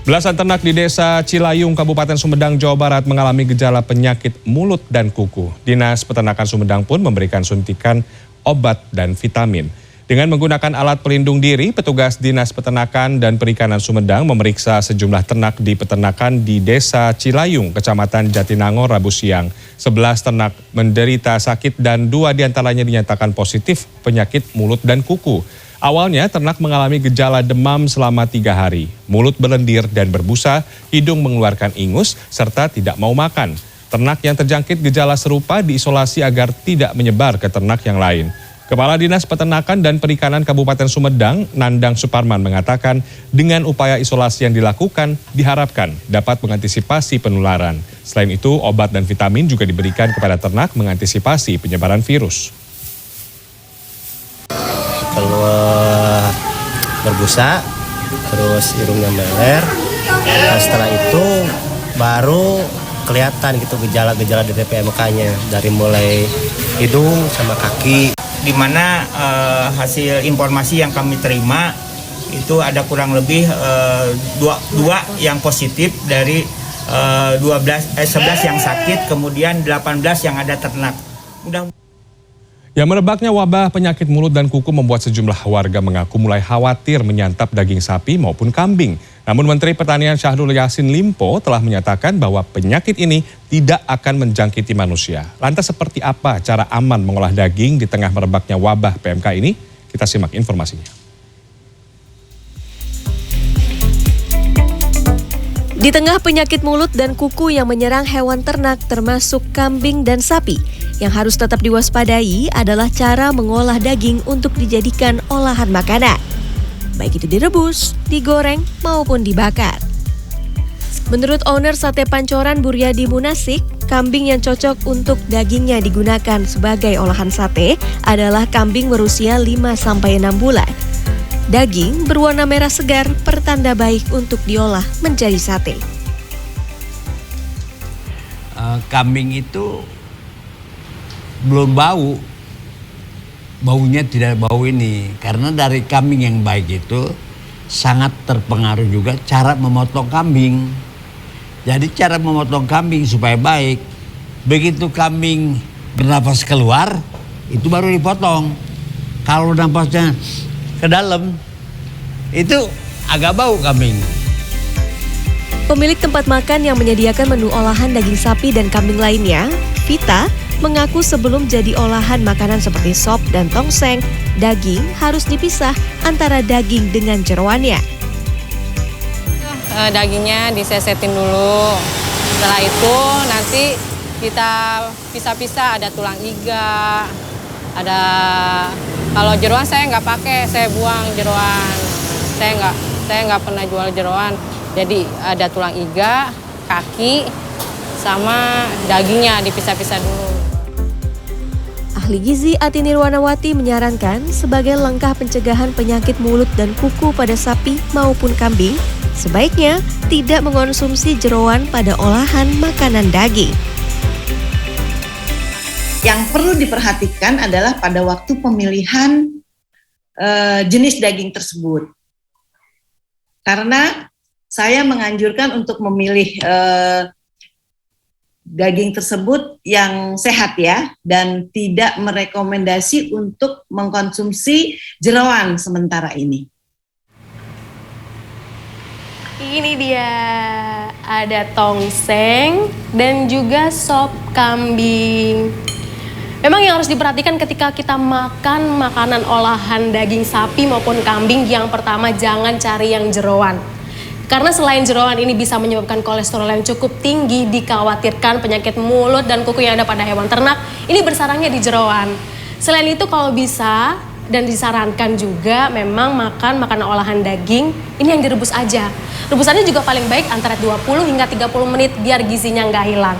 Belasan ternak di Desa Cilayung, Kabupaten Sumedang, Jawa Barat mengalami gejala penyakit mulut dan kuku. Dinas Peternakan Sumedang pun memberikan suntikan obat dan vitamin. Dengan menggunakan alat pelindung diri, petugas Dinas Peternakan dan Perikanan Sumedang memeriksa sejumlah ternak di peternakan di Desa Cilayung, Kecamatan Jatinangor, Rabu siang. 11 ternak menderita sakit dan 2 diantaranya dinyatakan positif penyakit mulut dan kuku. Awalnya ternak mengalami gejala demam selama 3 hari. Mulut berlendir dan berbusa, hidung mengeluarkan ingus, serta tidak mau makan. Ternak yang terjangkit gejala serupa diisolasi agar tidak menyebar ke ternak yang lain. Kepala Dinas Peternakan dan Perikanan Kabupaten Sumedang, Nandang Suparman, mengatakan dengan upaya isolasi yang dilakukan diharapkan dapat mengantisipasi penularan. Selain itu, obat dan vitamin juga diberikan kepada ternak mengantisipasi penyebaran virus. Keluar berbusa, terus hidungnya meler. Nah, setelah itu baru kelihatan gitu gejala-gejala dari PMK-nya, dari mulai hidung sama kaki. Di mana hasil informasi yang kami terima itu ada kurang lebih dua yang positif dari 11 yang sakit, kemudian 18 yang ada ternak. Yang merebaknya wabah penyakit mulut dan kuku membuat sejumlah warga mengaku mulai khawatir menyantap daging sapi maupun kambing. Namun Menteri Pertanian Syahrul Yassin Limpo telah menyatakan bahwa penyakit ini tidak akan menjangkiti manusia. Lantas seperti apa cara aman mengolah daging di tengah merebaknya wabah PMK ini? Kita simak informasinya. Di tengah penyakit mulut dan kuku yang menyerang hewan ternak termasuk kambing dan sapi, yang harus tetap diwaspadai adalah cara mengolah daging untuk dijadikan olahan makanan. Baik itu direbus, digoreng, maupun dibakar. Menurut owner Sate Pancoran Buryadi Munasik, kambing yang cocok untuk dagingnya digunakan sebagai olahan sate adalah kambing berusia 5-6 bulan. Daging berwarna merah segar pertanda baik untuk diolah menjadi sate. Kambing itu belum bau, baunya tidak bau ini. Karena dari kambing yang baik itu sangat terpengaruh juga cara memotong kambing. Jadi cara memotong kambing supaya baik, begitu kambing bernafas keluar, itu baru dipotong. Kalau nafasnya ke dalam, itu agak bau kambing. Pemilik tempat makan yang menyediakan menu olahan daging sapi dan kambing lainnya, Vita, mengaku sebelum jadi olahan makanan seperti sop dan tongseng, daging harus dipisah antara daging dengan jeroannya. Dagingnya disesetin dulu. Setelah itu nanti kita pisah-pisah, ada tulang iga, ada kalau jeroan saya nggak pakai, saya buang jeroan. Saya nggak pernah jual jeroan. Jadi ada tulang iga, kaki, sama dagingnya dipisah-pisah dulu. Ahli gizi Ati Nirwanawati menyarankan sebagai langkah pencegahan penyakit mulut dan kuku pada sapi maupun kambing, sebaiknya tidak mengonsumsi jeroan pada olahan makanan daging. Yang perlu diperhatikan adalah pada waktu pemilihan jenis daging tersebut. Karena saya menganjurkan untuk memilih daging tersebut yang sehat ya, dan tidak merekomendasi untuk mengkonsumsi jeroan sementara ini. Ini dia, ada tongseng dan juga sop kambing. Memang yang harus diperhatikan ketika kita makan makanan olahan daging sapi maupun kambing, yang pertama jangan cari yang jeroan. Karena selain jeroan ini bisa menyebabkan kolesterol yang cukup tinggi, dikhawatirkan penyakit mulut dan kuku yang ada pada hewan ternak ini bersarangnya di jeroan. Selain itu kalau bisa dan disarankan juga memang makan makanan olahan daging ini yang direbus aja. Rebusannya juga paling baik antara 20 hingga 30 menit biar gizinya nggak hilang.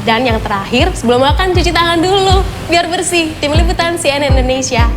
Dan yang terakhir, sebelum makan cuci tangan dulu biar bersih. Tim Liputan CNN Indonesia.